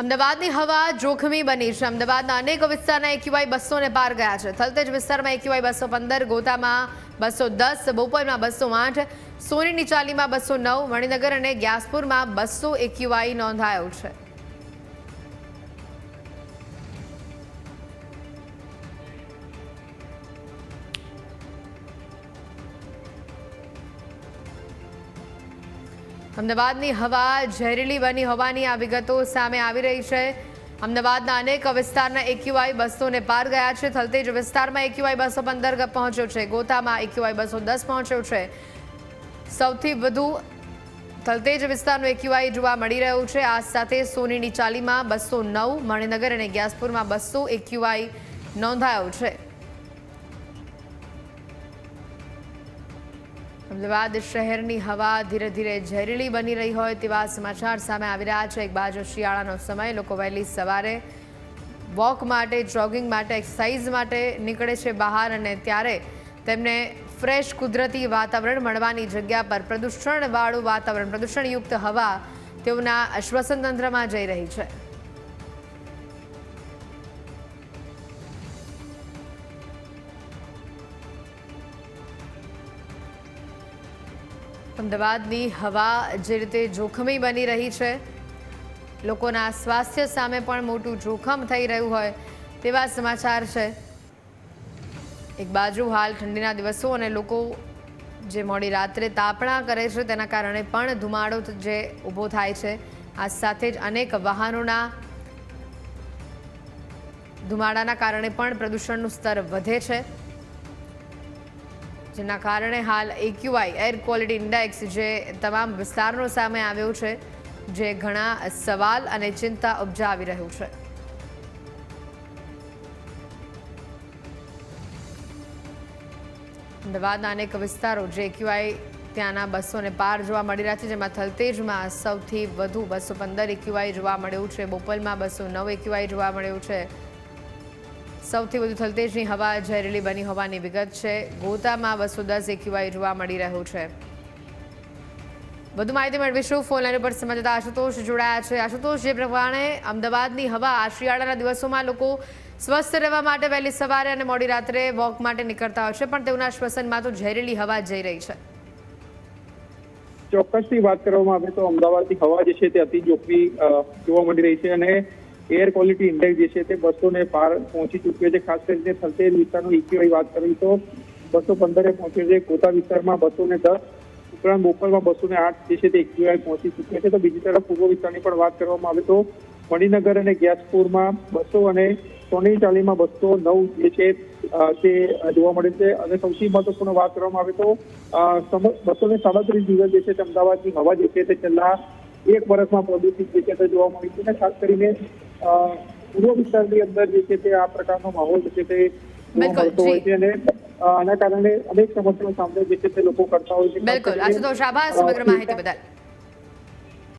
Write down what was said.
અમદાવાદની હવા જોખમી બની છે। અમદાવાદના અનેક વિસ્તારના એક્યુઆઈ 200 ને પાર ગયા છે। થલતેજ વિસ્તારમાં એક્યુઆઈ 215, ગોતામાં 210, બોપલમાં 208, સોનીની ચાલીમાં 209, મણિનગર અને ગ્યાસપુરમાં 200 એક્યુઆઈ નોંધાયો છે। અમદાવાદની હવા ઝેરીલી બની હોવાની આ વિગતો સામે આવી રહી છે। અમદાવાદના અનેક વિસ્તારના એક્યુઆઈ 200 ને પાર ગયા છે। થલતેજ વિસ્તારમાં એક્યુઆઈ 215 પહોંચ્યો છે। ગોતામાં એક્યુઆઈ 210 પહોંચ્યો છે। સૌથી વધુ થલતેજ વિસ્તારનું એક્યુઆઈ જોવા મળી રહ્યું છે। આ સાથે સોનીની ચાલીમાં 209, મણિનગર અને ગ્યાસપુરમાં 200 એક્યુઆઈ નોંધાયો છે। અમદાવાદ શહેરની હવા ધીરે ધીરે ઝેરીલી બની રહી હોય તેવા સમાચાર સામે આવી રહ્યા છે। એક બાજુ શિયાળાનો સમય, લોકો વહેલી સવારે વોક માટે, જોગિંગ માટે, એક્સરસાઇઝ માટે નીકળે છે બહાર, અને ત્યારે તેમને ફ્રેશ કુદરતી વાતાવરણ મળવાની જગ્યા પર પ્રદૂષણવાળું વાતાવરણ, પ્રદૂષણયુક્ત હવા તેઓના શ્વસન તંત્રમાં જઈ રહી છે। અમદાવાદની હવા જે રીતે જોખમી બની રહી છે, લોકોના સ્વાસ્થ્ય સામે પણ મોટું જોખમ થઈ રહ્યું હોય તેવા સમાચાર છે। એક બાજુ હાલ ઠંડીના દિવસો અને લોકો જે મોડી રાત્રે તાપણા કરે છે તેના કારણે પણ ધુમાડો જે ઊભો થાય છે, આ સાથે જ અનેક વાહનોના ધુમાડાના કારણે પણ પ્રદૂષણનું સ્તર વધે છે, જેના કારણે હાલ એક્યુઆઈ એર ક્વોલિટી ઇન્ડેક્સ જે તમામ વિસ્તારો સામે આવ્યો છે, જે ઘણા સવાલ અને ચિંતા ઉપજાવી રહ્યું છે। અમદાવાદના અનેક વિસ્તારો જે એક્યુઆઈ ત્યાંના 200 ને પાર જોવા મળી રહ્યા છે, જેમાં થલતેજમાં સૌથી વધુ 215 એક્યુઆઈ જોવા મળ્યું છે। બોપલમાં 209 એક્યુઆઈ જોવા મળ્યું છે। સૌથી વધુ થલતેજની હવા ઝેરીલી બની હોવાની વિગત છે। ગોતામાં 210 એક્યુઆઈ જોવા મળી રહ્યું છે। વધુ માહિતી મેળવીશું। ફોન લાઈન પર સંવાદદાતા આશુતોષ જોડાયા છે। આશુતોષ, જે પ્રમાણે અમદાવાદની હવા આ શિયાળાના દિવસોમાં લોકો સ્વસ્થ રહેવા માટે વહેલી સવારે અને મોડી રાત્રે વોક માટે નીકળતા હોય છે, પણ તેઓના શ્વસનમાં તો ઝેરીલી હવા જઈ રહી છે। ચોક્કસથી વાત કરવામાં આવે તો અમદાવાદની હવા જે છે તે અતિ જોખમી જોવા મળી રહી છે, અને એર ક્વોલિટી ઇન્ડેક્સ જે છે તે 200 ને પાર પહોંચી ચૂક્યો છે। ખાસ કરીને થલતેજ વિસ્તારનું એક્યુઆઈ વાત કરીએ તો 215 પહોંચ્યો છે। ગોતા વિસ્તારમાં 210, ઉપરાંત બોપલમાં 208 જે છે તે એક્યુઆઈ પહોંચી ચૂક્યો છે। તો બીજી તરફ પૂર્વ વિસ્તારની પણ વાત કરવામાં આવે તો મણિનગર અને ગ્યાસપુરમાં 200 અને સોની ચાલીમાં 209 જે છે તે જોવા મળે છે। અને સૌથી મહત્વપૂર્ણ વાત કરવામાં આવે તો 237 દિવસ જે છે તે અમદાવાદની હવા જે છે તે છેલ્લા એક વર્ષમાં પ્રદૂષિત જે છે તે જોવા મળી છે। અને ખાસ કરીને પૂર્વ વિસ્તારની અંદર જે છે તે આ પ્રકારનો માહોલ જે છે તે જોવા મળતો હોય છે, અને આના કારણે અનેક સમસ્યાનો સામનો જે છે તે લોકો કરતા હોય છે। બિલકુલ, આશુતોષ, આભાર સમગ્ર માહિતી બદલ।